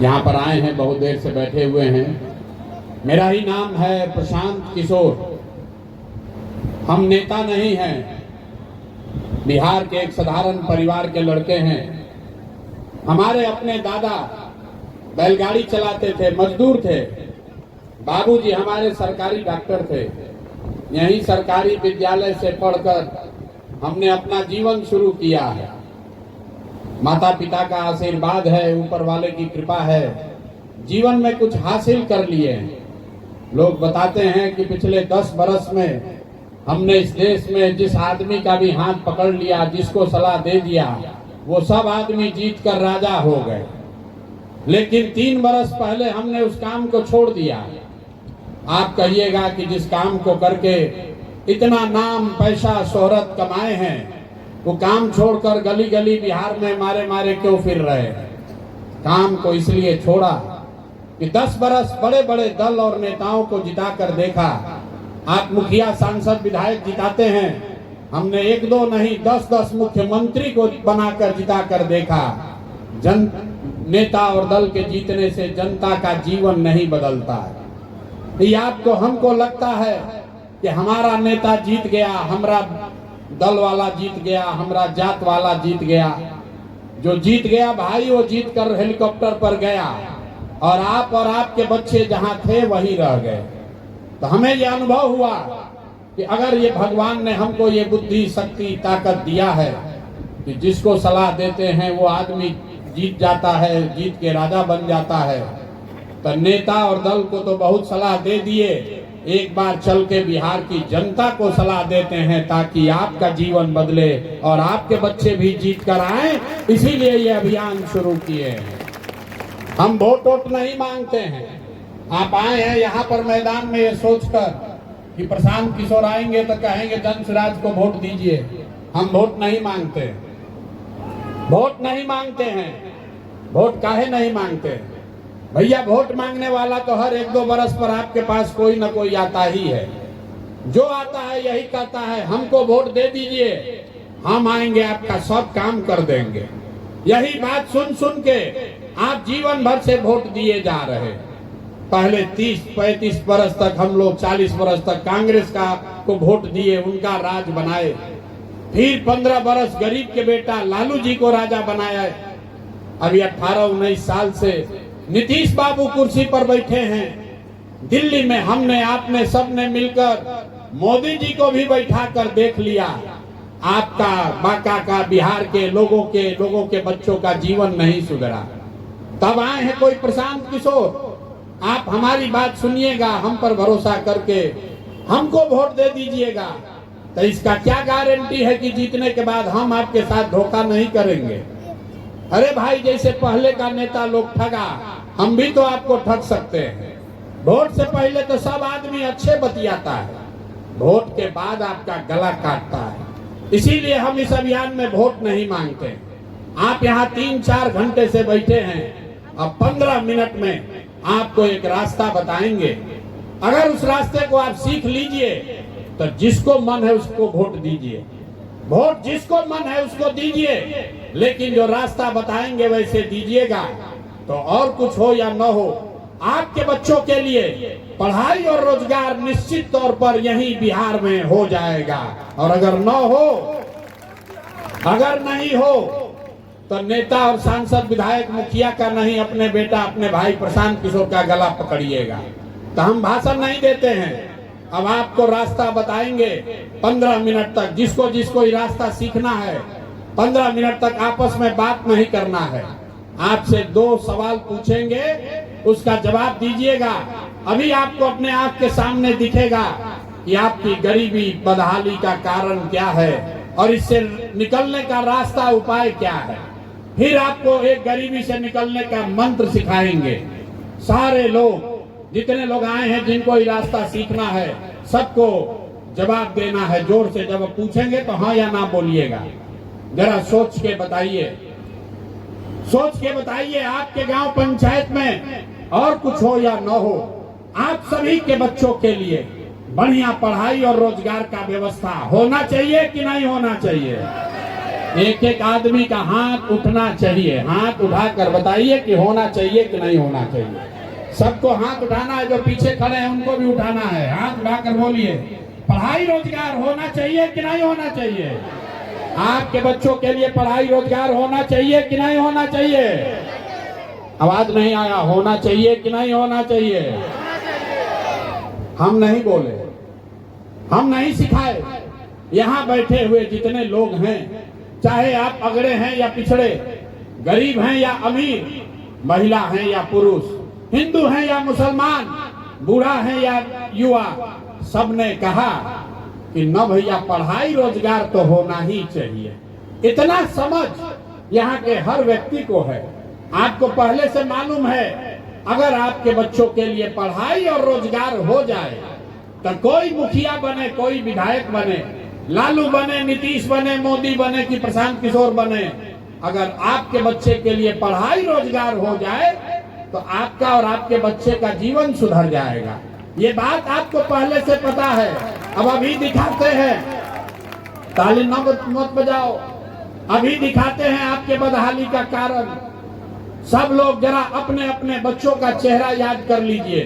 यहाँ पर आए हैं, बहुत देर से बैठे हुए हैं। मेरा ही नाम है प्रशांत किशोर। हम नेता नहीं हैं, बिहार के एक साधारण परिवार के लड़के हैं। हमारे अपने दादा बैलगाड़ी चलाते थे, मजदूर थे। बाबूजी हमारे सरकारी डॉक्टर थे। यहीं सरकारी विद्यालय से पढ़कर हमने अपना जीवन शुरू किया है। माता पिता का आशीर्वाद है, ऊपर वाले की कृपा है, जीवन में कुछ हासिल कर लिए हैं। लोग बताते हैं कि पिछले 10 बरस में हमने इस देश में जिस आदमी का भी हाथ पकड़ लिया, जिसको सलाह दे दिया, वो सब आदमी जीत कर राजा हो गए। लेकिन 3 बरस पहले हमने उस काम को छोड़ दिया। आप कहिएगा कि जिस काम को करके इतना नाम, पैसा, शोहरत कमाए हैं, वो काम छोड़कर गली गली बिहार में मारे मारे क्यों फिर रहे हैं? काम को इसलिए छोड़ा कि 10 बरस बड़े बड़े दल और नेताओं को जिता कर देखा। आप मुखिया, सांसद, विधायक जिताते हैं, हमने 1-2 नहीं 10-10 मुख्यमंत्री को बनाकर जिता कर देखा। नेता और दल के जीतने से जनता का जीवन नहीं बदलता है। ये आपको, हमको लगता है कि हमारा नेता जीत गया, हमारा दल वाला जीत गया, हमारा जात वाला जीत गया। जो जीत गया भाई, वो जीत कर हेलीकॉप्टर पर गया और आपके बच्चे जहां थे वहीं रह गए। तो हमें ये अनुभव हुआ कि अगर ये भगवान ने हमको ये बुद्धि, शक्ति, ताकत दिया है कि जिसको सलाह देते हैं वो आदमी जीत जाता है, जीत के राजा बन जाता है, तो नेता और दल को तो बहुत सलाह दे दिए, एक बार चल के बिहार की जनता को सलाह देते हैं ताकि आपका जीवन बदले और आपके बच्चे भी जीत कर आए। इसीलिए ये अभियान शुरू किए हैं। हम वोट नहीं मांगते हैं। आप आए हैं यहाँ पर मैदान में ये सोचकर कि प्रशांत किशोर आएंगे तो कहेंगे जन स्वराज को वोट दीजिए। हम वोट नहीं मांगते, वोट नहीं मांगते हैं। वोट काहे नहीं मांगते भैया? वोट मांगने वाला तो हर 1-2 बरस पर आपके पास कोई ना कोई आता ही है। जो आता है यही कहता है हमको वोट दे दीजिए, हम आएंगे, आपका सब काम कर देंगे। यही बात सुन सुन के आप जीवन भर से वोट दिए जा रहे। पहले 30-35 बरस तक हम लोग, 40 बरस तक कांग्रेस का को वोट दिए, उनका राज बनाए। फिर 15 बरस गरीब के बेटा लालू जी को राजा बनाया। अभी 18-19 साल से नीतीश बाबू कुर्सी पर बैठे हैं। दिल्ली में हमने, आपने, सबने मिलकर मोदी जी को भी बैठा कर देख लिया। आपका, बांका का, बिहार के लोगों के बच्चों का जीवन नहीं सुधरा। तब आए हैं कोई प्रशांत किशोर। आप हमारी बात सुनिएगा, हम पर भरोसा करके हमको वोट दे दीजिएगा। तो इसका क्या गारंटी है कि जीतने के बाद हम आपके साथ धोखा नहीं करेंगे? अरे भाई, जैसे पहले का नेता लोग ठगा, हम भी तो आपको ठग सकते हैं। वोट से पहले तो सब आदमी अच्छे बतियाता है, वोट के बाद आपका गला काटता है। इसीलिए हम इस अभियान में वोट नहीं मांगते। आप यहाँ 3-4 घंटे से बैठे हैं, अब 15 मिनट में आपको एक रास्ता बताएंगे। अगर उस रास्ते को आप सीख लीजिए तो जिसको मन है उसको वोट दीजिए। वोट जिसको मन है उसको दीजिए, लेकिन जो रास्ता बताएंगे वैसे दीजिएगा। तो और कुछ हो या न हो, आपके बच्चों के लिए पढ़ाई और रोजगार निश्चित तौर पर यहीं बिहार में हो जाएगा। और अगर न हो, अगर नहीं हो, तो नेता और सांसद, विधायक, मुखिया का नहीं, अपने बेटा, अपने भाई प्रशांत किशोर का गला पकड़िएगा। तो हम भाषण नहीं देते हैं, अब आपको रास्ता बताएंगे 15 मिनट तक। जिसको जिसको ये रास्ता सीखना है, 15 मिनट तक आपस में बात नहीं करना है। आपसे 2 सवाल पूछेंगे, उसका जवाब दीजिएगा। अभी आपको अपने आंख के सामने दिखेगा कि आपकी गरीबी, बदहाली का कारण क्या है और इससे निकलने का रास्ता, उपाय क्या है। फिर आपको एक गरीबी से निकलने का मंत्र सिखाएंगे। सारे लोग, जितने लोग आए हैं, जिनको ये रास्ता सीखना है, सबको जवाब देना है। जोर से जब पूछेंगे तो हाँ या ना बोलिएगा। जरा सोच के बताइए, सोच के बताइए। आपके गांव पंचायत में और कुछ हो या न हो, आप सभी के बच्चों के लिए बढ़िया पढ़ाई और रोजगार का व्यवस्था होना चाहिए कि नहीं होना चाहिए? एक एक आदमी का हाथ उठना चाहिए। हाथ उठाकर बताइए कि होना चाहिए कि नहीं होना चाहिए। सबको हाथ उठाना है, जो पीछे खड़े हैं उनको भी उठाना है। हाथ उठाकर बोलिए, पढ़ाई रोजगार होना चाहिए कि नहीं होना चाहिए? आपके बच्चों के लिए पढ़ाई रोजगार होना चाहिए कि नहीं होना चाहिए? आवाज नहीं आया। होना चाहिए कि नहीं होना चाहिए? हम नहीं बोले, हम नहीं सिखाए। यहाँ बैठे हुए जितने लोग हैं, चाहे आप अगड़े हैं या पिछड़े, गरीब हैं या अमीर, महिला हैं या पुरुष, हिंदू हैं या मुसलमान, बूढ़ा है या युवा, सबने कहा कि न भैया पढ़ाई रोजगार तो होना ही चाहिए। इतना समझ यहाँ के हर व्यक्ति को है। आपको पहले से मालूम है, अगर आपके बच्चों के लिए पढ़ाई और रोजगार हो जाए तो कोई मुखिया बने, कोई विधायक बने, लालू बने, नीतीश बने, मोदी बने कि प्रशांत किशोर बने, अगर आपके बच्चे के लिए पढ़ाई रोजगार हो जाए तो आपका और आपके बच्चे का जीवन सुधर जाएगा। ये बात आपको पहले से पता है। अब अभी दिखाते हैं, ताली मत बजाओ, अभी दिखाते हैं आपके बदहाली का कारण। सब लोग जरा अपने अपने बच्चों का चेहरा याद कर लीजिए।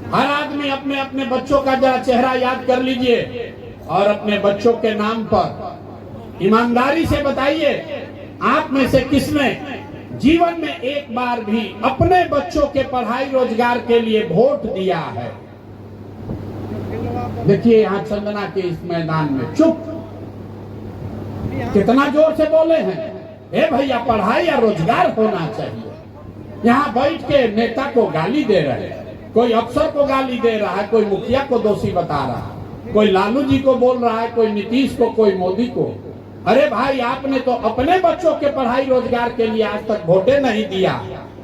हर आदमी अपने अपने बच्चों का जरा चेहरा याद कर लीजिए और अपने बच्चों के नाम पर ईमानदारी से बताइए, आप में से किसने जीवन में एक बार भी अपने बच्चों के पढ़ाई रोजगार के लिए वोट दिया है? देखिए यहाँ चंदना के इस मैदान में चुप, कितना जोर से बोले हैं, ए भैया पढ़ाई या रोजगार होना चाहिए। यहाँ बैठ के नेता को गाली दे रहे हैं, कोई अफसर को गाली दे रहा है, कोई मुखिया को दोषी बता रहा है, कोई लालू जी को बोल रहा है, कोई नीतीश को, कोई मोदी को। अरे भाई, आपने तो अपने बच्चों के पढ़ाई रोजगार के लिए आज तक वोटे नहीं दिया,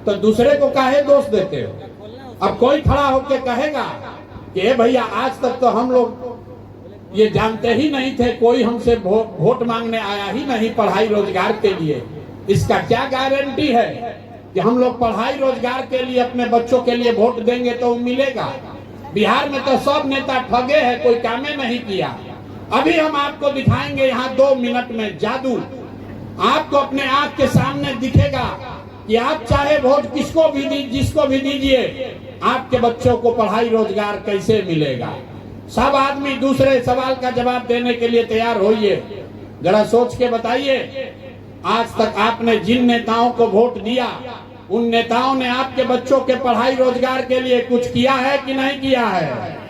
तो दूसरे को काहे दोष देते हो? अब कोई खड़ा होकर कहेगा कि भैया आज तक तो हम लोग ये जानते ही नहीं थे, कोई हमसे वोट मांगने आया ही नहीं पढ़ाई रोजगार के लिए। इसका क्या गारंटी है कि हम लोग पढ़ाई रोजगार के लिए अपने बच्चों के लिए वोट देंगे तो मिलेगा? बिहार में तो सब नेता ठगे हैं, कोई काम नहीं किया। अभी हम आपको दिखाएंगे यहाँ 2 मिनट में जादू। आपको अपने आंख के सामने दिखेगा कि आप चाहे वोट किसको भी जिसको भी दीजिए, आपके बच्चों को पढ़ाई रोजगार कैसे मिलेगा। सब आदमी दूसरे सवाल का जवाब देने के लिए तैयार होइए। जरा सोच के बताइए, आज तक आपने जिन नेताओं को वोट दिया, उन नेताओं ने आपके बच्चों के पढ़ाई रोजगार के लिए कुछ किया है कि नहीं किया है?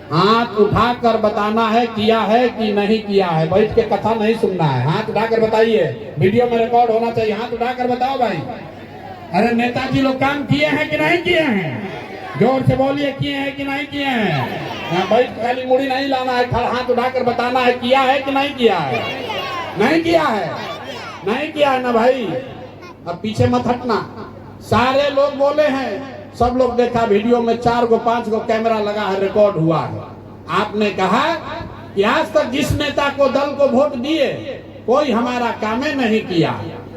हाथ उठाकर बताना है, किया है कि नहीं किया है। बैठ के कथा नहीं सुनना है, हाथ उठाकर बताइए। वीडियो में रिकॉर्ड होना चाहिए, हाथ उठाकर बताओ भाई। अरे नेताजी लोग काम किए हैं कि नहीं किए हैं? जोर से बोलिए, किए हैं कि नहीं किए हैं? बैठ खाली मुड़ी नहीं लाना है, खड़ा हाथ उठाकर बताना है, किया है कि नहीं किया है? नहीं किया है, नहीं किया है ना भाई। अब पीछे मत हटना। सारे लोग बोले हैं, सब लोग देखा वीडियो में, 4 गो 5 गो कैमरा लगा है, रिकॉर्ड हुआ है। आपने कहा कि आज तक जिस नेता को दल को वोट दिए कोई हमारा कामे नहीं किया।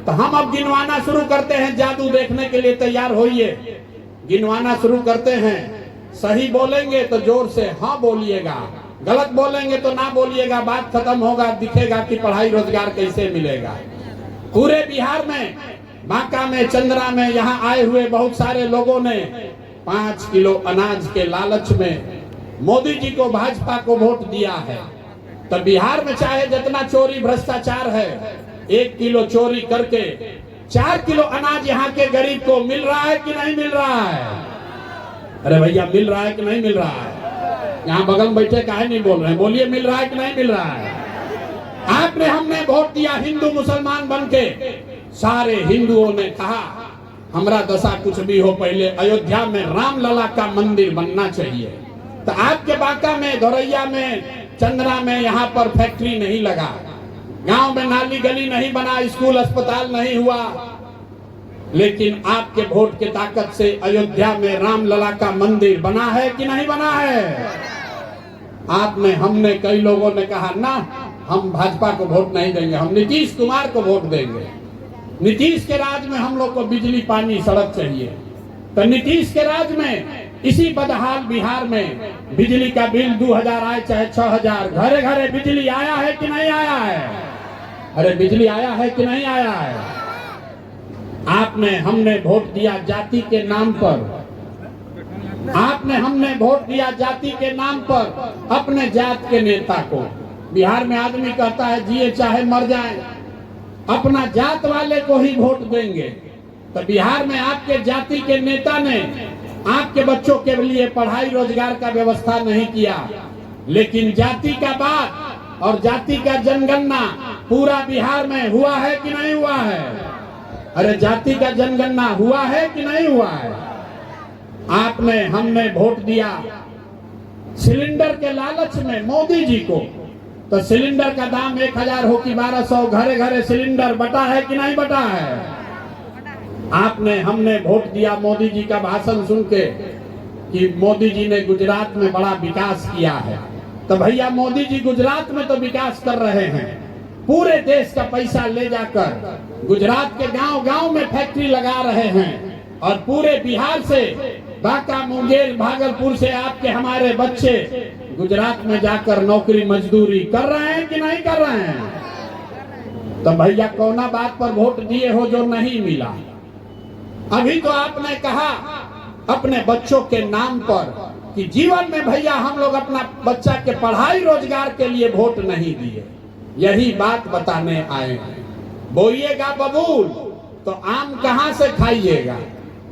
तो हम अब गिनवाना शुरू करते हैं, जादू देखने के लिए तैयार होइए। गिनवाना शुरू करते हैं। सही बोलेंगे तो जोर से हाँ बोलिएगा, गलत बोलेंगे तो ना बोलिएगा। बात खत्म होगा, दिखेगा कि पढ़ाई रोजगार कैसे मिलेगा। पूरे बिहार में, बांका में, चंद्रा में, यहाँ आए हुए बहुत सारे लोगों ने 5 किलो अनाज के लालच में मोदी जी को, भाजपा को वोट दिया है। तो बिहार में चाहे जितना चोरी भ्रष्टाचार है, 1 किलो चोरी करके 4 किलो अनाज यहाँ के गरीब को मिल रहा है कि नहीं मिल रहा है? अरे भैया मिल रहा है कि नहीं मिल रहा है? यहाँ बगल में बैठे काहे नहीं बोल रहे हैं? बोलिए, मिल रहा है कि नहीं मिल रहा है? आपने, हमने वोट दिया हिंदू मुसलमान बनके। सारे हिंदुओं ने कहा हमारा दशा कुछ भी हो, पहले अयोध्या में राम लला का मंदिर बनना चाहिए। तो आपके बांका में, धोरैया में, चंद्रा में यहाँ पर फैक्ट्री नहीं लगा, गांव में नाली गली नहीं बना, स्कूल अस्पताल नहीं हुआ, लेकिन आपके वोट की ताकत से अयोध्या में राम लला का मंदिर बना है कि नहीं बना है? आपने, हमने, कई लोगों ने कहा ना, हम भाजपा को वोट नहीं देंगे, हम नीतीश कुमार को वोट देंगे। नीतीश के राज में हम लोग को बिजली, पानी, सड़क चाहिए। तो नीतीश के राज में इसी बदहाल बिहार में बिजली का बिल 2000 आए चाहे 6000, घरे घरे बिजली आया है कि नहीं आया है? अरे बिजली आया है कि नहीं आया है? आपने हमने वोट दिया जाति के नाम पर, हमने वोट दिया जाति के नाम पर अपने जात के नेता को। बिहार में आदमी कहता है जिए चाहे मर जाए, अपना जात वाले को ही वोट देंगे। तो बिहार में आपके जाति के नेता ने आपके बच्चों के लिए पढ़ाई रोजगार का व्यवस्था नहीं किया, लेकिन जाति का बात और जाति का जनगणना पूरा बिहार में हुआ है कि नहीं हुआ है? अरे जाति का जनगणना हुआ है कि नहीं हुआ है? आपने हमने वोट दिया सिलेंडर के लालच में मोदी जी को, तो सिलेंडर का दाम 1000 हो कि 1200, घरे घरे सिलेंडर बटा है कि नहीं बटा है? आपने हमने वोट दिया मोदी जी का भाषण सुन के कि मोदी जी ने गुजरात में बड़ा विकास किया है। तो भैया मोदी जी गुजरात में तो विकास कर रहे हैं, पूरे देश का पैसा ले जाकर गुजरात के गांव गांव में फैक्ट्री लगा रहे हैं, और पूरे बिहार से बांका, मुंगेर, भागलपुर से आपके हमारे बच्चे गुजरात में जाकर नौकरी मजदूरी कर रहे हैं कि नहीं कर रहे हैं? तो भैया कौना बात पर वोट दिए हो जो नहीं मिला? अभी तो आपने कहा अपने बच्चों के नाम पर कि जीवन में भैया हम लोग अपना बच्चा के पढ़ाई रोजगार के लिए वोट नहीं दिए। यही बात बताने आए हैं। बोइएगा बबूल तो आम कहां से खाइएगा?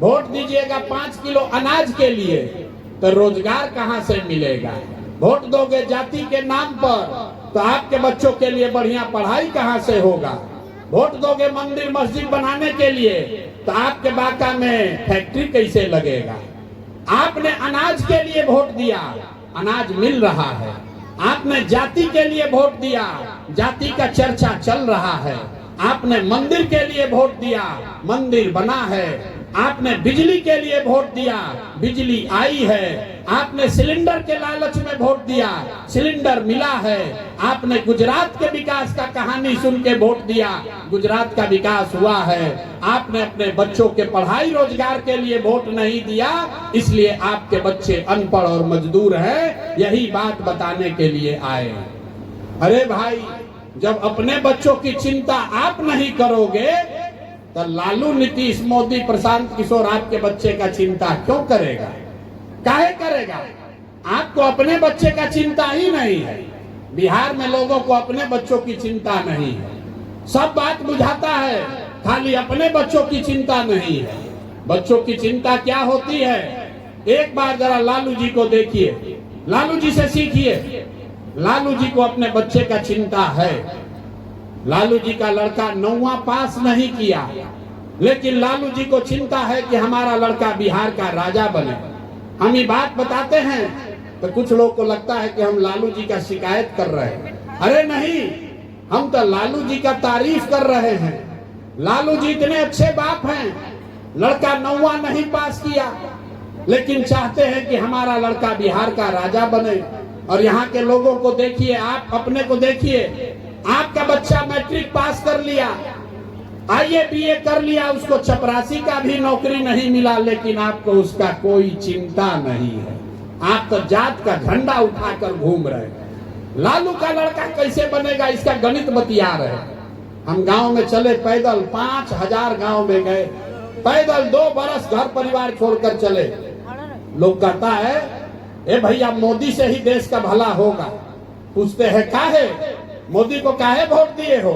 वोट दीजिएगा 5 किलो अनाज के लिए तो रोजगार कहां से मिलेगा? वोट दोगे जाति के नाम पर तो आपके बच्चों के लिए बढ़िया पढ़ाई कहां से होगा? वोट दोगे मंदिर मस्जिद बनाने के लिए तो आपके बांका में फैक्ट्री कैसे लगेगा? आपने अनाज के लिए वोट दिया, अनाज मिल रहा है। आपने जाति के लिए वोट दिया, जाति का चर्चा चल रहा है। आपने मंदिर के लिए वोट दिया, मंदिर बना है। आपने बिजली के लिए वोट दिया, बिजली आई है। आपने सिलेंडर के लालच में वोट दिया, सिलेंडर मिला है। आपने गुजरात के विकास का कहानी सुन के वोट दिया, गुजरात का विकास हुआ है। आपने अपने बच्चों के पढ़ाई रोजगार के लिए वोट नहीं दिया, इसलिए आपके बच्चे अनपढ़ और मजदूर हैं। यही बात बताने के लिए आए। अरे भाई, जब अपने बच्चों की चिंता आप नहीं करोगे तो लालू, नीतीश, मोदी, प्रशांत किशोर आपके बच्चे का चिंता क्यों करेगा? काहे करेगा? आपको अपने बच्चे का चिंता ही नहीं है। बिहार में लोगों को अपने बच्चों की चिंता नहीं है। सब बात बुझाता है, खाली अपने बच्चों की चिंता नहीं है। बच्चों की चिंता क्या होती है? एक बार जरा लालू जी को देखिए, लालू जी से सीखिए। लालू जी को अपने बच्चे का चिंता है। लालू जी का लड़का 9वां पास नहीं किया, लेकिन लालू जी को चिंता है कि हमारा लड़का बिहार का राजा बने। हम ये बात बताते हैं तो कुछ लोग को लगता है कि हम लालू जी का शिकायत कर रहे हैं। अरे नहीं, हम तो लालू जी का तारीफ कर रहे हैं। लालू जी इतने अच्छे बाप हैं, लड़का 9वां नहीं पास किया, लेकिन चाहते हैं कि हमारा लड़का बिहार का राजा बने। और यहाँ के लोगों को देखिए, आप अपने को देखिए। आपका बच्चा मैट्रिक पास कर लिया, आईए बीए कर लिया, उसको चपरासी का भी नौकरी नहीं मिला, लेकिन आपको उसका कोई चिंता नहीं है। आप तो जात का झंडा उठाकर घूम रहे हैं। लालू का लड़का कैसे बनेगा इसका गणित बतिया रहे। हम गांव में चले पैदल, 5000 गांव में गए पैदल, 2 बरस घर परिवार छोड़कर चले। लोग कहता है ए भैया मोदी से ही देश का भला होगा। पूछते हैं काहे, मोदी को काहे वोट दिए हो?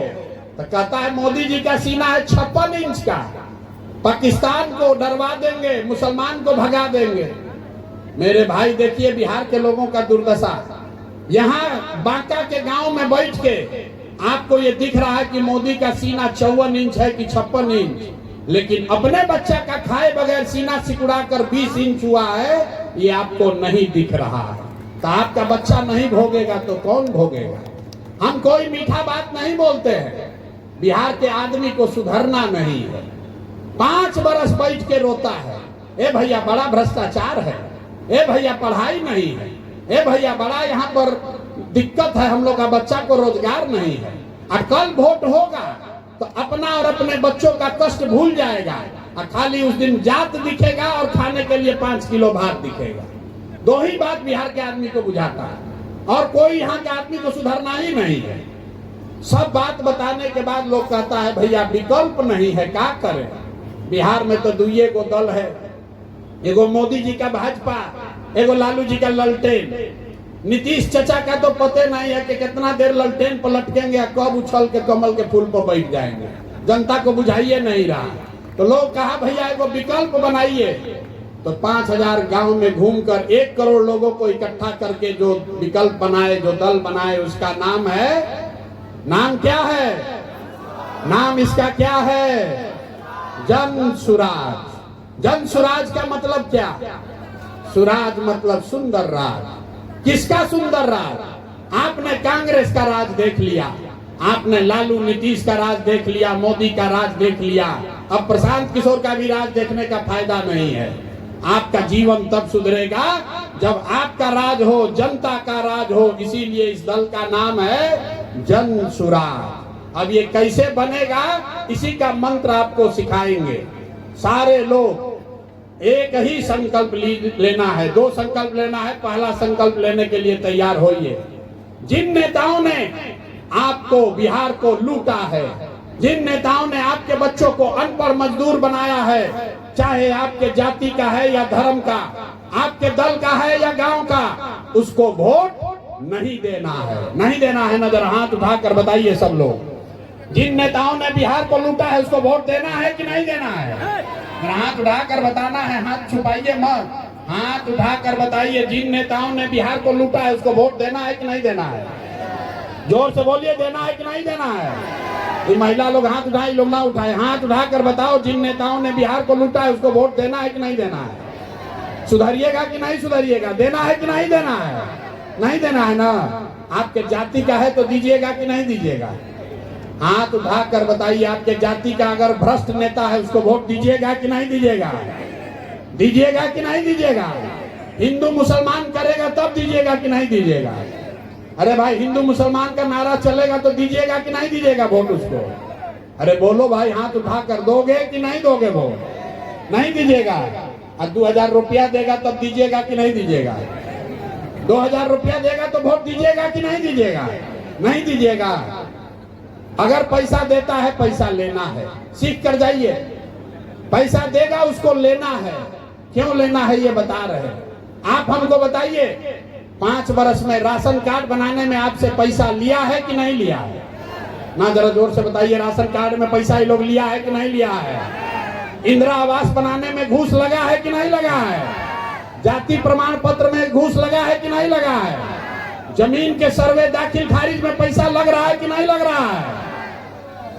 तो कहता है मोदी जी का सीना है 56 इंच का, पाकिस्तान को डरवा देंगे, मुसलमान को भगा देंगे। मेरे भाई देखिए बिहार के लोगों का दुर्दशा। यहाँ बांका के गांव में बैठ के आपको ये दिख रहा है कि मोदी का सीना 54 इंच है कि 56 इंच, लेकिन अपने बच्चा का खाए बगैर सीना सिकुड़ा कर 20 इंच हुआ है, ये आपको नहीं दिख रहा है। तो आपका बच्चा नहीं भोगेगा तो कौन भोगेगा? हम कोई मीठा बात नहीं बोलते हैं। बिहार के आदमी को सुधरना नहीं है। 5 बरस बैठ के रोता है, ए भैया बड़ा भ्रष्टाचार है, ए भैया पढ़ाई नहीं है, ए भैया बड़ा यहाँ पर दिक्कत है, हम लोग का बच्चा को रोजगार नहीं है। और कल वोट होगा तो अपना और अपने बच्चों का कष्ट भूल जाएगा, और खाली उस दिन जात दिखेगा और खाने के लिए 5 किलो भात दिखेगा। 2 ही बात बिहार के आदमी को बुझाता है, और कोई यहाँ के आदमी को सुधरना ही नहीं है। सब बात बताने के बाद लोग कहता है भैया विकल्प नहीं है, क्या करें। बिहार में तो दुइये को दल है, एगो मोदी जी का भाजपा, एगो लालू जी का ललटेन। नीतीश चाचा का तो पते नहीं है कि कितना देर ललटेन पर लटकेंगे, कब उछल के कमल के फूल पर बैठ जाएंगे, जनता को बुझाइए नहीं रहा। तो लोग कहा भैया एगो विकल्प बनाइए। तो 5000 गांव में घूमकर 1 करोड़ लोगों को इकट्ठा करके जो विकल्प बनाए, जो दल बनाए, उसका नाम है, नाम क्या है, नाम इसका क्या है, जन सुराज। जन सुराज का मतलब क्या, सुराज मतलब सुंदर राज। किसका सुंदर राज? आपने कांग्रेस का राज देख लिया, आपने लालू नीतीश का राज देख लिया, मोदी का राज देख लिया, अब प्रशांत किशोर का भी राज देखने का फायदा नहीं है। आपका जीवन तब सुधरेगा जब आपका राज हो, जनता का राज हो। इसीलिए इस दल का नाम है जन सुराज। अब ये कैसे बनेगा, इसी का मंत्र आपको सिखाएंगे। सारे लोग एक ही संकल्प लेना है, 2 संकल्प लेना है। पहला संकल्प लेने के लिए तैयार होइए। जिन नेताओं ने आपको, बिहार को लूटा है, जिन नेताओं ने आपके बच्चों को अनपढ़ मजदूर बनाया है, चाहे आपके जाति का है या धर्म का, आपके दल का है या गांव का, उसको वोट नहीं देना है, नहीं देना है। नजर हाथ उठाकर बताइए सब लोग, जिन नेताओं ने बिहार को लूटा है उसको वोट देना है कि नहीं देना है? हाथ उठाकर बताना है, हाथ छुपाइए मत, हाथ उठाकर बताइए। जिन नेताओं ने बिहार को लूटा है उसको वोट देना है कि नहीं देना है? जोर से बोलिए, देना है कि नहीं देना है? ये महिला लोग हाथ उठाए, लोग ना उठाए, हाथ उठाकर बताओ, जिन नेताओं ने बिहार को लूटा है उसको वोट देना है कि नहीं देना है? सुधरिएगा कि नहीं सुधरिएगा? देना है कि नहीं देना है? नहीं देना है ना। आपके जाति का है तो दीजिएगा कि नहीं दीजिएगा? हाथ उठाकर बताइए, आपके जाति का अगर भ्रष्ट नेता है उसको वोट दीजिएगा कि नहीं दीजिएगा? दीजिएगा कि नहीं दीजिएगा? हिंदू मुसलमान करेगा तब दीजिएगा कि नहीं दीजिएगा? अरे भाई, हिंदू मुसलमान का नारा चलेगा तो दीजिएगा कि नहीं दीजिएगा वोट उसको? अरे बोलो भाई, हाथ उठाकर दोगे कि नहीं दोगे वोट? नहीं दीजिएगा। और 2000 रुपया देगा तब दीजिएगा कि नहीं दीजिएगा? 2000 रुपया देगा तो वोट दीजिएगा कि नहीं दीजिएगा? नहीं दीजिएगा। अगर पैसा देता है, पैसा लेना है, सीख कर जाइए। पैसा देगा उसको लेना है, क्यों लेना है ये बता रहे हैं। आप हमको बताइए, 5 वर्ष में राशन कार्ड बनाने में आपसे पैसा लिया है कि नहीं लिया है? ना जरा जोर से बताइए, राशन कार्ड में पैसा ये लोग लिया है कि नहीं लिया है? इंदिरा आवास बनाने में घूस लगा है कि नहीं लगा है? जाति प्रमाण पत्र में घूस लगा है कि नहीं लगा है? जमीन के सर्वे दाखिल खारिज में पैसा लग रहा है कि नहीं लग रहा है?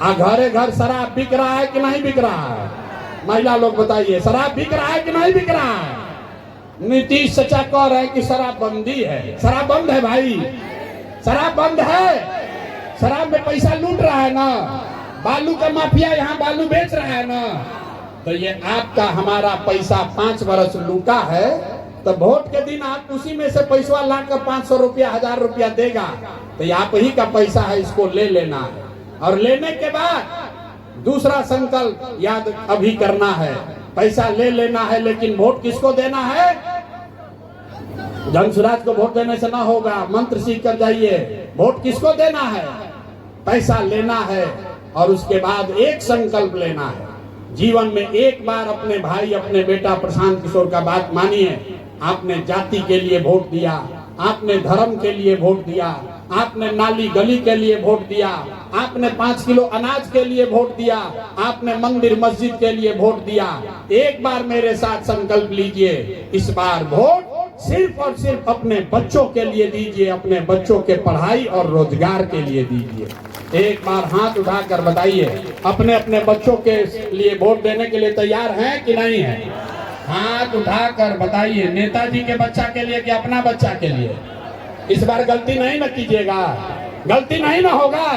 घरे घर शराब बिक रहा है कि नहीं बिक रहा है? महिला लोग बताइए, शराब बिक रहा है कि नहीं बिक रहा है? नीतीश चाचा कह रहे हैं कि शराब बंदी है। शराब बंद है भाई, शराब बंद है। शराब में पैसा लूट रहा है ना, बालू का माफिया यहाँ बालू बेच रहा है ना। तो ये आपका हमारा पैसा 5 वर्ष लूटा है, तो वोट के दिन आप उसी में से पैसा लाकर 500 रुपया 1000 रुपया देगा, तो ये आप ही का पैसा है, इसको ले लेना है। और लेने के बाद दूसरा संकल्प याद अभी करना है, पैसा ले लेना है, लेकिन वोट किसको देना है? जन सुराज को वोट देने से ना होगा, मंत्र सीख कर जाइए। वोट किसको देना है? पैसा लेना है। और उसके बाद एक संकल्प लेना है, जीवन में एक बार अपने भाई, अपने बेटा प्रशांत किशोर का बात मानिए। आपने जाति के लिए वोट दिया, आपने धर्म के लिए वोट दिया, आपने नाली गली के लिए वोट दिया, आपने 5 किलो अनाज के लिए वोट दिया, आपने मंदिर मस्जिद के लिए वोट दिया। एक बार मेरे साथ संकल्प लीजिए, इस बार वोट सिर्फ और सिर्फ अपने बच्चों के लिए दीजिए, अपने बच्चों के पढ़ाई और रोजगार के लिए दीजिए। एक बार हाथ उठाकर बताइए, अपने अपने बच्चों के लिए वोट देने के लिए तैयार हैं कि नहीं है? हाथ उठाकर बताइए, नेताजी के बच्चा के लिए कि अपना बच्चा के लिए? इस बार गलती नहीं न कीजिएगा, गलती नहीं ना होगा।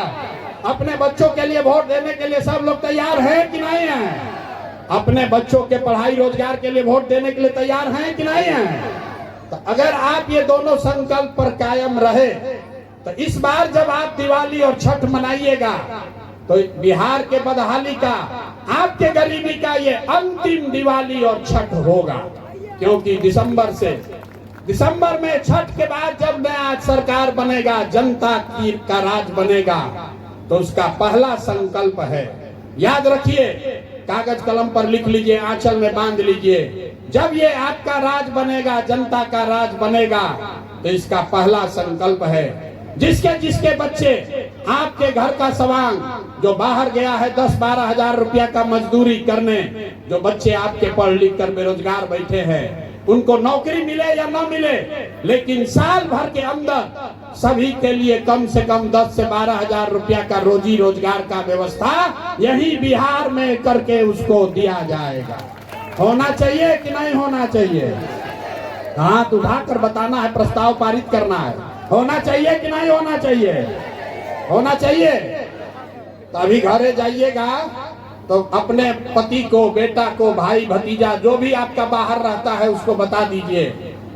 अपने बच्चों के लिए वोट देने के लिए सब लोग तैयार हैं कि नहीं हैं? अपने बच्चों के पढ़ाई रोजगार के लिए वोट देने के लिए तैयार हैं कि नहीं हैं? तो अगर आप ये दोनों संकल्प पर कायम रहे, तो इस बार जब आप दिवाली और छठ मनाइएगा, तो बिहार के बदहाली का, आपके गरीबी का ये अंतिम दिवाली और छठ होगा। क्योंकि दिसंबर में छठ के बाद जब नया सरकार बनेगा, जनता का राज बनेगा, तो उसका पहला संकल्प है, याद रखिए, कागज कलम पर लिख लीजिए, आंचल में बांध लीजिए, जब ये आपका राज बनेगा, जनता का राज बनेगा, तो इसका पहला संकल्प है, जिसके जिसके बच्चे आपके घर का सवांग जो बाहर गया है 10-12 हजार रुपया का मजदूरी करने, जो बच्चे आपके पढ़ लिख कर बेरोजगार बैठे हैं, उनको नौकरी मिले या ना मिले, लेकिन साल भर के अंदर सभी के लिए कम से कम 10 से 12 हजार रुपया का रोजी रोजगार का व्यवस्था यही बिहार में करके उसको दिया जाएगा। होना चाहिए कि नहीं होना चाहिए? हाथ उठाकर बताना है, प्रस्ताव पारित करना है। होना चाहिए कि नहीं होना चाहिए? होना चाहिए। तो अभी घरे जाइएगा तो अपने पति को, बेटा को, भाई भतीजा जो भी आपका बाहर रहता है उसको बता दीजिए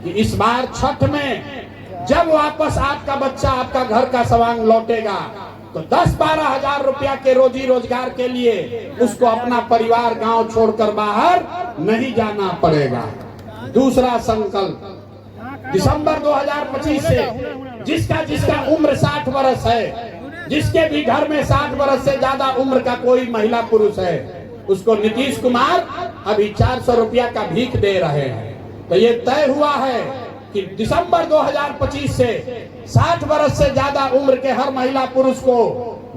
कि इस बार छठ में जब वापस आपका बच्चा आपका घर का सवांग लौटेगा तो 10-12 हजार रुपया के रोजी रोजगार के लिए उसको अपना परिवार गांव छोड़कर बाहर नहीं जाना पड़ेगा। दूसरा संकल्प, दिसंबर 2025 से जिसका जिसका उम्र 60 वर्ष है, जिसके भी घर में 60 वर्ष से ज्यादा उम्र का कोई महिला पुरुष है, उसको नीतीश कुमार अभी 400 रुपया का भीख दे रहे हैं। तो ये तय हुआ है कि दिसंबर 2025 से 60 वर्ष से ज्यादा उम्र के हर महिला पुरुष को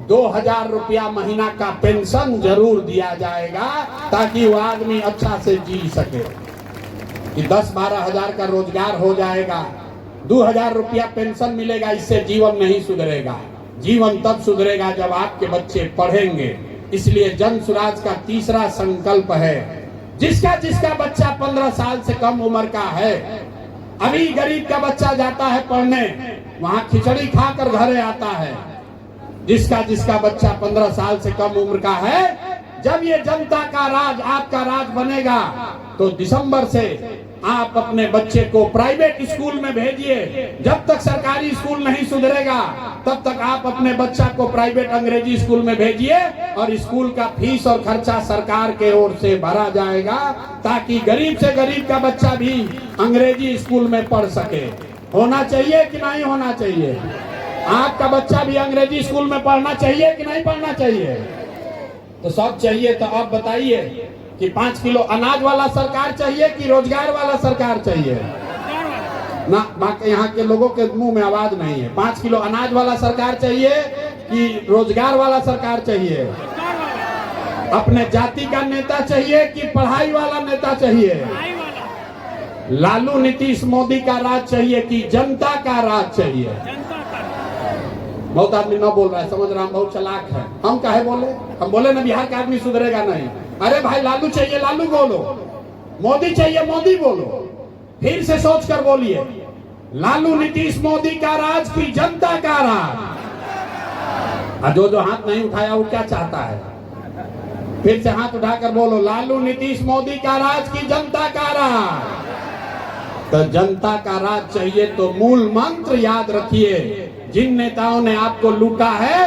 2000 रुपया महीना का पेंशन जरूर दिया जाएगा, ताकि वो आदमी अच्छा से जी सके। कि 10-12 हजार का रोजगार हो जाएगा, 2000 रुपया पेंशन मिलेगा, इससे जीवन नहीं सुधरेगा। जीवन तब सुधरेगा जब आपके बच्चे पढ़ेंगे। इसलिए जन सुराज का तीसरा संकल्प है, जिसका जिसका बच्चा 15 साल से कम उम्र का है, अभी गरीब का बच्चा जाता है पढ़ने, वहां खिचड़ी खाकर घरे आता है, जिसका जिसका बच्चा 15 साल से कम उम्र का है, जब ये जनता का राज, आपका राज बनेगा, तो दिसंबर से आप अपने बच्चे को प्राइवेट स्कूल में भेजिए। जब तक सरकारी स्कूल नहीं सुधरेगा तब तक आप अपने बच्चा को प्राइवेट अंग्रेजी स्कूल में भेजिए, और स्कूल का फीस और खर्चा सरकार के ओर से भरा जाएगा, ताकि गरीब से गरीब का बच्चा भी अंग्रेजी स्कूल में पढ़ सके। होना चाहिए कि नहीं होना चाहिए? आपका बच्चा भी अंग्रेजी स्कूल में पढ़ना चाहिए कि नहीं पढ़ना चाहिए? तो सब चाहिए। तो आप बताइए कि 5 किलो अनाज वाला सरकार चाहिए कि रोजगार वाला सरकार चाहिए? ना, बाकी यहाँ के लोगों के मुंह में आवाज नहीं है। 5 किलो अनाज वाला सरकार चाहिए कि रोजगार वाला सरकार चाहिए? अपने जाति का नेता चाहिए कि पढ़ाई वाला नेता चाहिए? लालू नीतीश मोदी का राज चाहिए कि जनता का राज चाहिए? बहुत आदमी न बोल रहा है, समझ रहा हम बहुत चालाक है। हम काहे बोले? हम बोले ना बिहार का आदमी सुधरेगा नहीं। अरे भाई, लालू चाहिए लालू बोलो, मोदी चाहिए मोदी बोलो। फिर से सोच कर बोलिए, लालू नीतीश मोदी का राज की जनता का राज? जो हाथ नहीं उठाया वो क्या चाहता है? फिर से हाथ उठाकर बोलो, लालू नीतीश मोदी का राज की जनता का राज। तो जनता का राज चाहिए तो मूल मंत्र याद रखिए, जिन नेताओं ने आपको लूटा है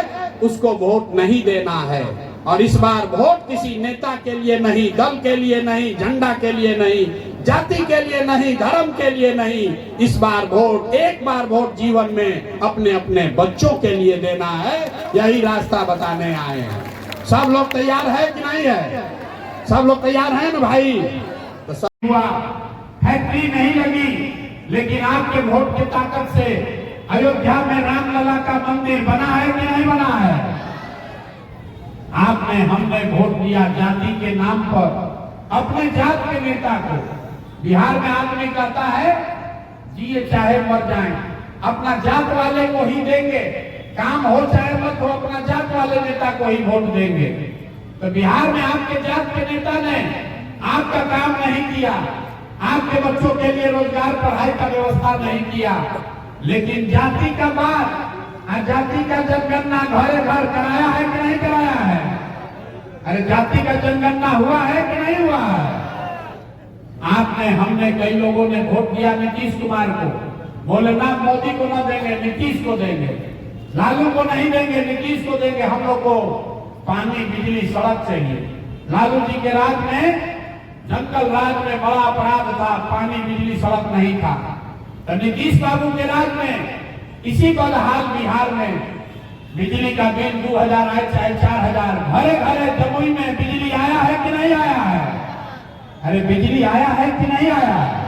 उसको वोट नहीं देना है। और इस बार वोट किसी नेता के लिए नहीं, दल के लिए नहीं, झंडा के लिए नहीं, जाति के लिए नहीं, धर्म के लिए नहीं। इस बार वोट, एक बार वोट जीवन में अपने अपने बच्चों के लिए देना है। यही रास्ता बताने आए हैं। सब लोग तैयार है कि नहीं है? सब लोग तैयार हैं ना भाई? तो सब हुआ, फैक्ट्री नहीं लगी, लेकिन आपके वोट की ताकत से अयोध्या में रामलला का मंदिर बना है कि नहीं बना है? आपने, हमने वोट दिया जाति के नाम पर अपने जात के नेता को। बिहार में आदमी कहता है जिए चाहे मर जाए, अपना जात वाले को ही देंगे, काम हो चाहे मत हो, अपना जात वाले नेता को ही वोट देंगे। तो बिहार में आपके जात के नेता ने आपका काम नहीं किया, आपके बच्चों के लिए रोजगार, पढ़ाई का व्यवस्था नहीं किया, लेकिन जाति का बात, जाति का जनगणना घरे घर कराया है कि नहीं कराया है? अरे जाति का जनगणना हुआ है कि नहीं हुआ है? आपने, हमने, कई लोगों ने वोट दिया नीतीश कुमार को, बोले ना मोदी को ना देंगे, नीतीश को देंगे, लालू को नहीं देंगे, नीतीश को देंगे। हम लोग को पानी, बिजली, सड़क चाहिए। लालू जी के राज में, जंगल राज में बड़ा अपराध था, पानी, बिजली, सड़क नहीं था। तो नीतीश बाबू के राज में इसी बदहाल बिहार में बिजली का बिल 2000 आए चाहे 4000, घरे घरे जमुई में बिजली आया है कि नहीं आया है? अरे बिजली आया है कि नहीं आया है?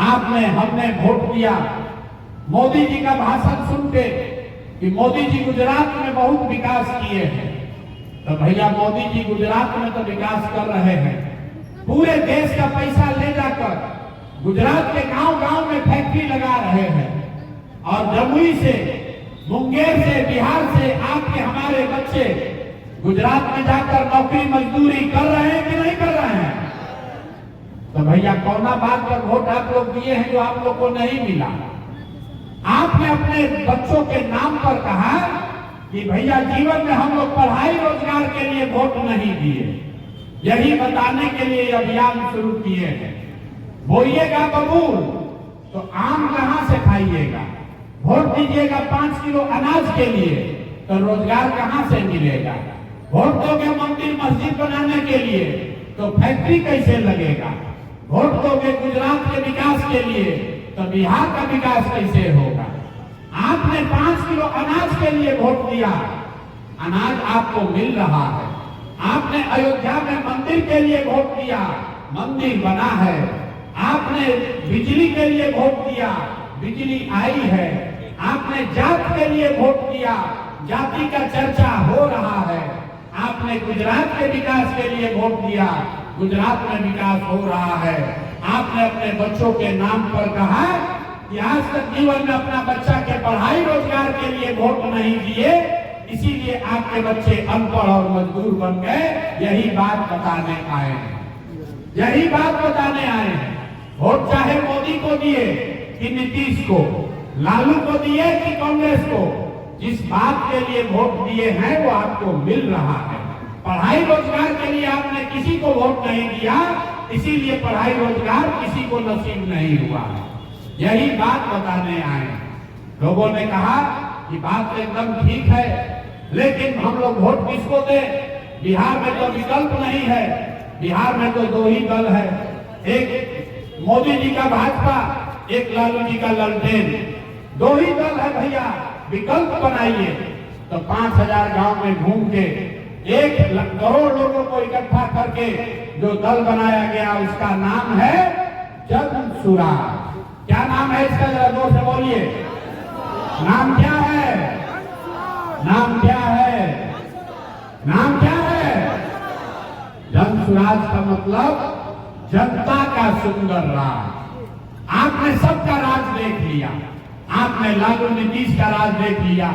आपने हमने वोट दिया मोदी जी का भाषण सुन के कि मोदी जी गुजरात में बहुत विकास किए हैं। तो भैया मोदी जी गुजरात में तो विकास कर रहे हैं, पूरे देश का पैसा ले जाकर गुजरात के गांव गांव में फैक्ट्री लगा रहे हैं। और जमुई से, मुंगेर से, बिहार से आपके हमारे बच्चे गुजरात में जाकर नौकरी मजदूरी कर रहे हैं कि नहीं कर रहे हैं? तो भैया कौना बात पर वोट आप लोग दिए हैं जो आप लोग को नहीं मिला? आपने अपने बच्चों के नाम पर कहा कि भैया जीवन में हम लोग पढ़ाई रोजगार के लिए वोट नहीं दिए। यही बताने के लिए अभियान शुरू किए हैं। बोइएगा बबूल तो आम कहां से खाइएगा? वोट दीजिएगा 5 किलो अनाज के लिए तो रोजगार कहां से मिलेगा? वोट दोगे मंदिर मस्जिद बनाने के लिए तो फैक्ट्री कैसे लगेगा? वोट दोगे गुजरात के विकास के लिए तो बिहार का विकास कैसे होगा? आपने 5 किलो अनाज के लिए वोट दिया, अनाज आपको मिल रहा है। आपने अयोध्या में मंदिर के लिए वोट दिया, मंदिर बना है। आपने बिजली के लिए वोट दिया, बिजली आई है। आपने जात के लिए वोट दिया, जाति का चर्चा हो रहा है। आपने गुजरात के विकास के लिए वोट दिया, गुजरात में विकास हो रहा है। आपने अपने बच्चों के नाम पर कहा कि आज तक जीवन में अपना बच्चा के पढ़ाई रोजगार के लिए वोट नहीं दिए, इसीलिए आपके बच्चे अनपढ़ और मजदूर बन गए। यही बात बताने आए हैं, यही बात बताने आए हैं। वोट चाहे मोदी को दिए कि नीतीश को, लालू को दिए कि कांग्रेस को, जिस बात के लिए वोट दिए हैं वो आपको मिल रहा है। पढ़ाई रोजगार के लिए आपने किसी को वोट नहीं दिया, इसीलिए पढ़ाई रोजगार किसी को नसीब नहीं हुआ है। यही बात बताने आए। लोगों ने कहा कि बात एकदम ठीक है, लेकिन हम लोग वोट किसको दें? बिहार में तो विकल्प नहीं है, बिहार में तो 2 ही दल है, एक मोदी जी का भाजपा, एक लालू जी का ललटेन। 2 ही दल है भैया, विकल्प बनाइए। तो 5000 गांव में घूम के 1 करोड़ लोगों को इकट्ठा करके जो दल बनाया गया उसका नाम है जन सुराज। क्या नाम है इसका? जरा जोर से बोलिए। नाम क्या है? नाम क्या है? नाम क्या है? जन सुराज का मतलब जनता का सुंदर राज। आपने सबका राज देख लिया, आपने लालू नीतीश का राज देख लिया,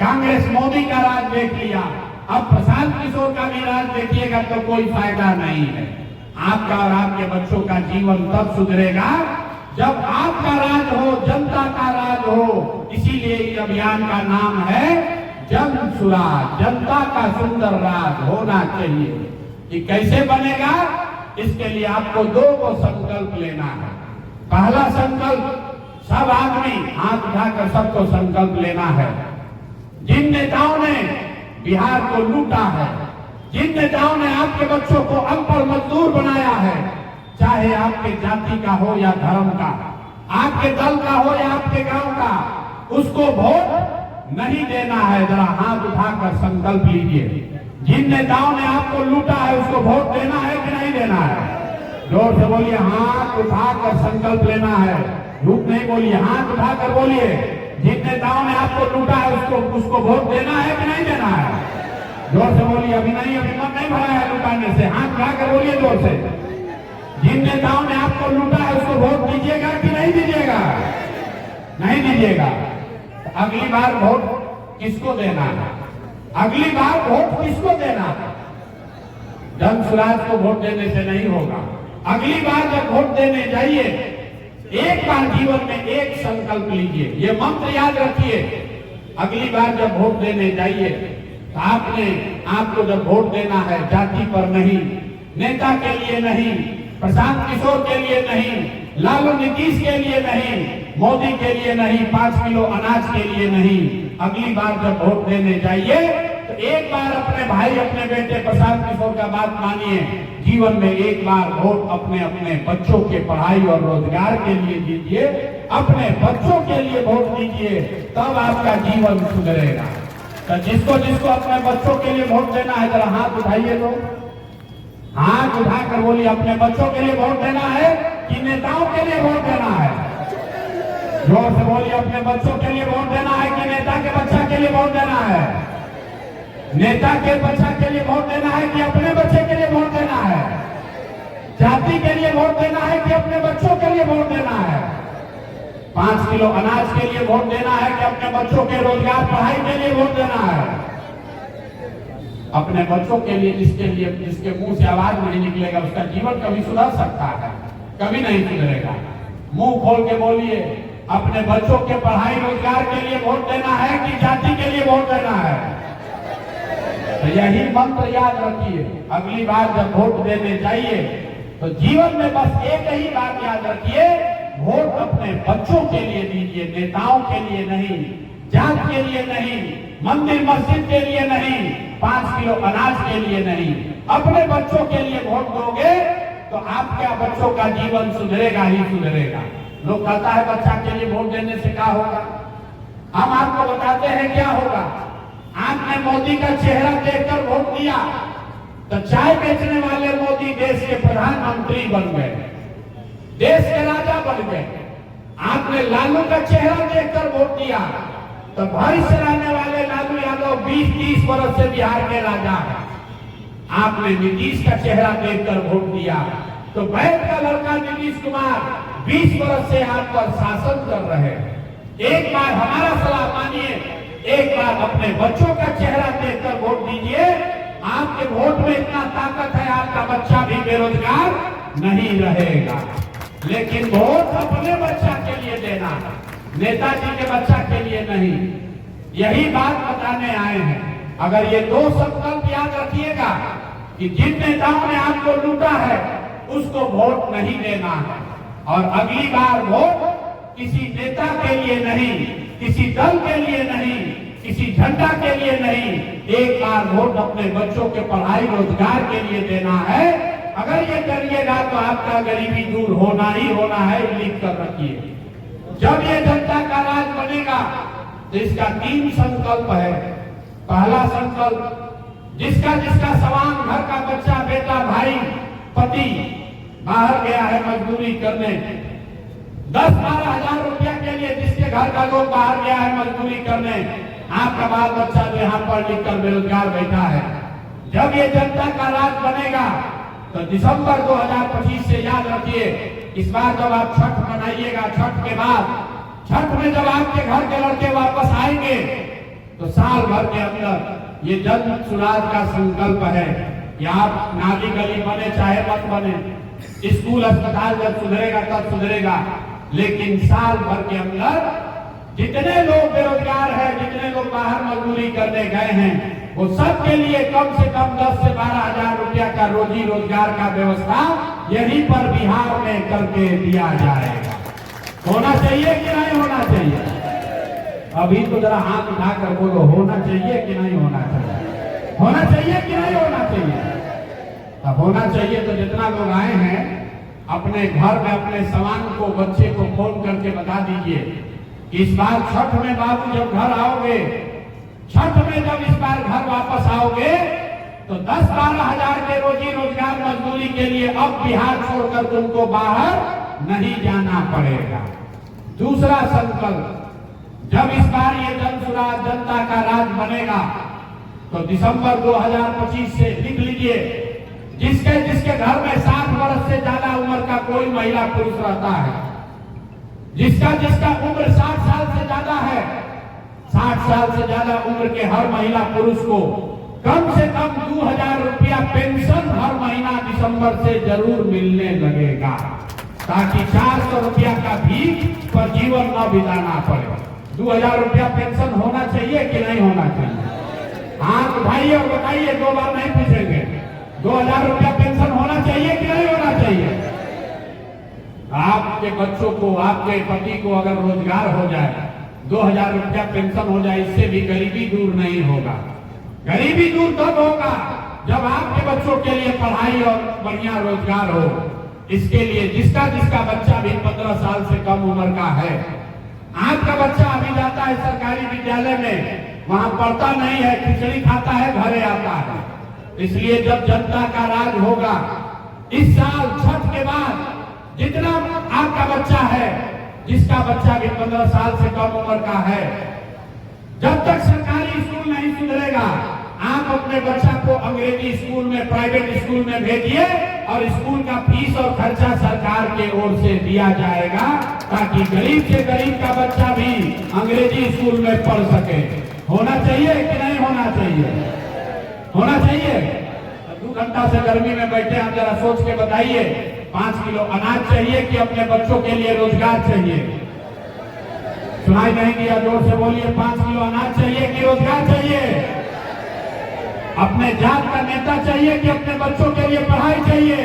कांग्रेस मोदी का राज देख लिया, अब प्रशांत किशोर का भी राज देखिएगा तो कोई फायदा नहीं है। आपका और आपके बच्चों का जीवन तब सुधरेगा जब आपका राज हो, जनता का राज हो। इसीलिए इस अभियान का नाम है जन सुराज, जनता का सुंदर राज होना चाहिए। कि कैसे बनेगा? इसके लिए आपको 2 को संकल्प लेना है। पहला संकल्प, सब आदमी हाथ उठाकर सबको संकल्प लेना है। जिन नेताओं ने बिहार को लूटा है, जिन नेताओं ने आपके बच्चों को अनपढ़ मजदूर बनाया है, चाहे आपके जाति का हो या धर्म का, आपके दल का हो या आपके गांव का, उसको वोट नहीं देना है। जरा हाथ उठाकर संकल्प लीजिए। जिन नेताओं ने आपको लूटा है उसको वोट देना है कि नहीं देना है? जोर से बोलिए। हाथ उठाकर संकल्प लेना है, झूठ नहीं बोलिए, हाथ उठाकर बोलिए। जिन नेताओं ने आपको लूटा है उसको वोट देना है कि नहीं देना है? जोर से बोलिए। अभी नहीं, अभी मन नहीं भरा है लुटाने से, हाथ उठाकर बोलिए जोर से। जिन नेताओं ने आपको लूटा है उसको वोट दीजिएगा कि नहीं दीजिएगा? नहीं दीजिएगा। अगली बार वोट किसको देना है? अगली बार वोट किसको देना है? जन सुराज को वोट देने से नहीं होगा। अगली बार जब वोट देने जाइए, एक बार जीवन में एक संकल्प लीजिए, ये मंत्र याद रखिए। अगली बार जब वोट देने जाइए तो आपको जब वोट देना है, जाति पर नहीं, नेता के लिए नहीं, प्रशांत किशोर के लिए नहीं, लालू नीतीश के लिए नहीं, मोदी के लिए नहीं, 5 किलो अनाज के लिए नहीं। अगली बार जब वोट देने जाइए तो एक बार अपने भाई अपने बेटे प्रशांत किशोर का बात मानिए, जीवन में एक बार वोट अपने अपने बच्चों के पढ़ाई और रोजगार के लिए दीजिए, अपने बच्चों के लिए वोट दीजिए, तब आपका जीवन सुधरेगा। तो जिसको जिसको अपने बच्चों के लिए वोट देना है जरा हाथ उठाइए। तो हाथ उठाकर बोलिए, अपने बच्चों के लिए वोट देना है कि नेताओं के लिए वोट देना है? जोर से बोलिए, अपने बच्चों के लिए वोट देना है कि नेता के बच्चा के लिए वोट देना है? नेता के बच्चा के लिए वोट देना है कि अपने बच्चे के लिए वोट देना है? जाति के लिए वोट देना है कि अपने बच्चों के लिए वोट देना है? 5 किलो अनाज के लिए वोट देना है कि अपने बच्चों के रोजगार पढ़ाई के लिए वोट देना है? अपने बच्चों के लिए जिसके मुंह से आवाज नहीं निकलेगा उसका जीवन कभी सुधर सकता है? कभी नहीं सुधरेगा। मुंह खोल के बोलिए, अपने बच्चों के पढ़ाई रोजगार के लिए वोट देना है कि जाति के लिए वोट देना है? तो यही मंत्र याद रखिए। अगली बार जब वोट देने जाइए तो जीवन में बस एक ही बात याद रखिए, वोट अपने बच्चों के लिए दीजिए, नेताओं के लिए नहीं, जात के लिए नहीं, मंदिर मस्जिद के लिए नहीं, 5 किलो अनाज के लिए नहीं, अपने बच्चों के लिए वोट दोगे तो आपका बच्चों का जीवन सुधरेगा ही सुधरेगा। लोग कहता है बच्चा के लिए वोट देने से क्या होगा? हम आपको बताते हैं क्या होगा। आपने मोदी का चेहरा देखकर वोट दिया तो चाय बेचने वाले मोदी देश के प्रधानमंत्री बन गए, देश के राजा बन गए। आपने लालू का चेहरा देखकर वोट दिया तो भविष्य रहने वाले लालू यादव 20-30 वर्ष से बिहार के राजा है। आपने नीतीश का चेहरा देखकर वोट दिया तो बैठ का लड़का नीतीश कुमार 20 वर्ष से आप पर शासन कर रहे हैं। एक बार हमारा सलाह मानिए, एक बार अपने बच्चों का चेहरा देखकर वोट दीजिए। आपके वोट में इतना ताकत है, आपका बच्चा भी बेरोजगार नहीं रहेगा। लेकिन वोट अपने बच्चा के लिए देना, नेताजी के बच्चा के लिए नहीं। यही बात बताने आए हैं। अगर ये 2 संकल्प याद रखिएगा कि जिन नेताओं ने आपको लूटा है उसको वोट नहीं देना है, और अगली बार वोट किसी नेता के लिए नहीं, किसी दल के लिए नहीं, किसी झंडा के लिए नहीं, एक बार वोट अपने बच्चों के पढ़ाई रोजगार के लिए देना है। अगर ये करिएगा तो आपका गरीबी दूर होना ही होना है, लिख कर रखिए। जब ये जनता का राज बनेगा तो इसका 3 संकल्प है। पहला संकल्प, जिसका जिसका सवांग घर का बच्चा, बेटा, भाई, पति बाहर गया है मजदूरी करने, 10-12 हजार रुपया के लिए जिसके घर का लोग बाहर गया है मजदूरी करने, आपका बाल बच्चा जो यहाँ पढ़ लिख कर बेरोजगार बैठा है, जब ये जनता का राज बनेगा तो दिसंबर 2025 से याद रखिए, इस बार जब आप छठ मनाइएगा, छठ के बाद, छठ में जब आपके घर के लड़के वापस आएंगे तो साल भर के अंदर ये जन सुराज का संकल्प है कि आप नाली गली बने चाहे मत बने, स्कूल अस्पताल जब सुधरेगा तब सुधरेगा, लेकिन साल भर के अंदर जितने लोग बेरोजगार हैं, जितने लोग बाहर मजदूरी करने गए हैं, वो सब के लिए कम से कम 10 से 12 हजार रुपया का रोजी रोजगार का व्यवस्था यहीं पर बिहार में करके दिया जाएगा। होना चाहिए कि नहीं होना चाहिए? अभी तो जरा हाथ उठाकर बोलो, होना चाहिए कि नहीं होना चाहिए? होना चाहिए कि नहीं होना चाहिए? अब होना चाहिए तो जितना लोग आए हैं अपने घर में अपने सामान को, बच्चे को फोन करके बता दीजिए इस बार छठ में बाबू जब घर आओगे, छठ में जब इस बार घर वापस आओगे तो 10-12 हजार के रोजी रोजगार मजदूरी के लिए अब बिहार छोड़कर तुमको बाहर नहीं जाना पड़ेगा। दूसरा संकल्प, जब इस बार ये जनसुराज जनता का राज बनेगा तो दिसंबर 2025 से लिख लीजिए, जिसके जिसके घर में 60 वर्ष से ज्यादा उम्र का कोई महिला पुरुष रहता है, जिसका जिसका उम्र 60 साल से ज्यादा है, 60 साल से ज्यादा उम्र के हर महिला पुरुष को कम से कम 2000 रुपया पेंशन हर महीना दिसंबर से जरूर मिलने लगेगा, ताकि 400 रुपया का भीख पर जीवन न बिताना पड़े। 2000 रुपया पेंशन होना चाहिए कि नहीं होना चाहिए? हाथ उठाइए और बताइए, 2 बार नहीं पूछेंगे। 2000 रुपया पेंशन होना चाहिए कि नहीं होना चाहिए? आपके बच्चों को, आपके पति को अगर रोजगार हो जाए, 2000 रुपया पेंशन हो जाए, इससे भी गरीबी दूर नहीं होगा। गरीबी दूर तब होगा जब आपके बच्चों के लिए पढ़ाई और बढ़िया रोजगार हो। इसके लिए जिसका बच्चा भी 15 साल से कम उम्र का है, आपका बच्चा अभी जाता है सरकारी विद्यालय में, वहां पढ़ता नहीं है, खिचड़ी खाता है, घरे आता है। इसलिए जब जनता का राज होगा, इस साल छठ के बाद जितना आपका बच्चा है, जिसका बच्चा भी 15 साल से कम उम्र का है, जब तक सरकारी स्कूल नहीं सुधरेगा, आप अपने बच्चा को अंग्रेजी स्कूल में, प्राइवेट स्कूल में भेजिए और स्कूल का फीस और खर्चा सरकार के ओर से दिया जाएगा, ताकि गरीब से गरीब का बच्चा भी अंग्रेजी स्कूल में पढ़ सके। होना चाहिए कि नहीं होना चाहिए? होना चाहिए। 2 घंटा से गर्मी में बैठे, आप जरा सोच के बताइए, 5 किलो अनाज चाहिए कि अपने बच्चों के लिए रोजगार चाहिए? सुनाई नहीं दिया, जोर से बोलिए। 5 किलो अनाज चाहिए कि रोजगार चाहिए? अपने जात का नेता चाहिए कि अपने बच्चों के लिए पढ़ाई चाहिए?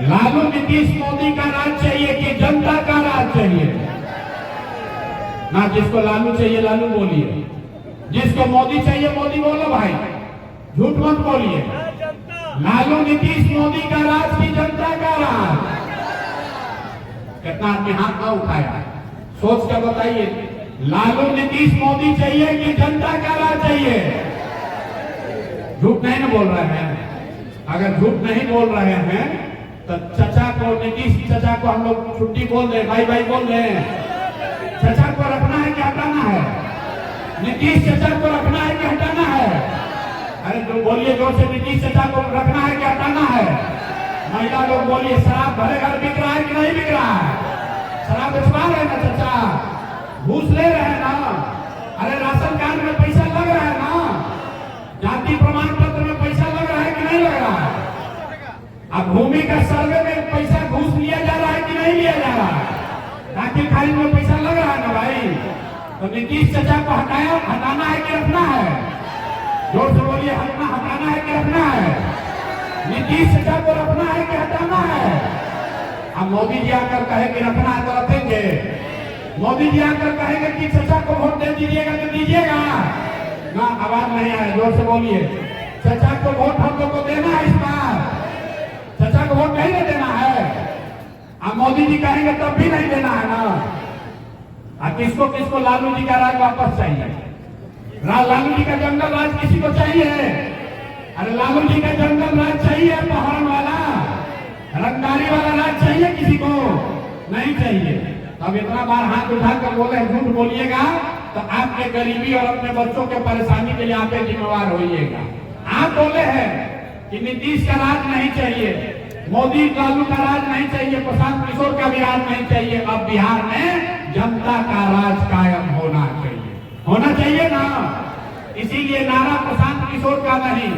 लालू नीतीश मोदी का राज चाहिए कि जनता का राज चाहिए? ना, जिसको लालू चाहिए लालू बोलिए, जिसको मोदी चाहिए मोदी बोलो भाई, झूठ मत बोलिए। लालू नीतीश मोदी का राज की जनता का राज? कितना आदमी हाथ ना उठाया? सोच कर बताइए, लालू नीतीश मोदी चाहिए कि जनता का राज चाहिए? झूठ नहीं ना बोल रहे हैं? अगर झूठ नहीं बोल रहे हैं तो चचा को, नीतीश चचा को हम लोग छुट्टी बोल रहे, भाई भाई बोल रहे हैं। चचा को रखना है कि हटाना है? नीतीश चचा को रखना है कि हटाना है? अरे जो बोलिए जोर से, नीतीश चचा को रखना है कि हटाना है? महिला लोग बोलिए, शराब भरे घर बिक रहा है कि नहीं बिक रहा है? शराब बेचवा रहे हैं ना चचा? घूस ले रहे हैं ना? अरे राशन कार्ड में पैसा लग रहा है ना? जाति प्रमाण पत्र में पैसा लग रहा है कि नहीं लग रहा है? अब भूमि का सर्वे में पैसा घूस लिया जा रहा है कि नहीं लिया जा रहा है? दाखिल खारिज में पैसा लग रहा है ना भाई? तो नीतीश चचा को हटाना है कि रखना है? जोर से बोलिए, हटाना है कि रखना है? नीतीश चचा को रखना है कि हटाना है? अब मोदी जी आकर कहे कि रखना है तो रखेंगे। मोदी जी आकर कहेंगे कि चचा को वोट दे दीजिएगा तो दीजिएगा ना? आवाज नहीं आया, जोर से बोलिए। चचा को वोट हम लोग को देना है इस बार? चचा को वोट नहीं देना है? अब मोदी जी कहेंगे तब भी नहीं देना है ना? अब किसको किसको लालू जी का राज वापस चाहिए? लालू जी का जंगल राज किसी को चाहिए? अरे लालू जी का जंगल राज चाहिए? पहाड़ वाला रंगदारी वाला राज चाहिए किसी को? नहीं चाहिए। अब इतना बार हाथ उठाकर बोले झूठ बोलिएगा तो आपके गरीबी और अपने बच्चों के परेशानी के लिए आप जिम्मेवार होइएगा। आप बोले हैं कि नीतीश का राज नहीं चाहिए, मोदी लालू का राज नहीं चाहिए, प्रशांत किशोर का भी राज नहीं चाहिए। अब बिहार में जनता का राज कायम होना चाहिए। होना चाहिए ना? इसीलिए नारा प्रशांत किशोर का नहीं,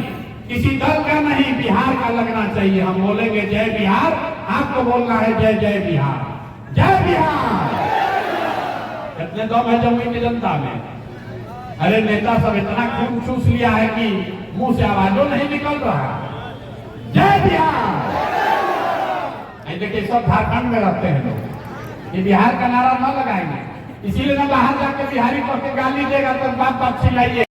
किसी दल का नहीं, बिहार का लगना चाहिए। हम बोलेंगे जय बिहार, आपको बोलना है जय जय बिहार, जय बिहार। कितने दम है जमुई की जनता में? अरे नेता सब इतना खून चूस लिया है कि मुंह से आवाजों नहीं निकल रहा। जय बिहार। देखिए, सब झारखंड में रहते हैं लोग, ये बिहार का नारा न लगाएंगे, इसीलिए ना बाहर जाके बिहारी को गाली देगा तो बाप बाप चिल्लाइए।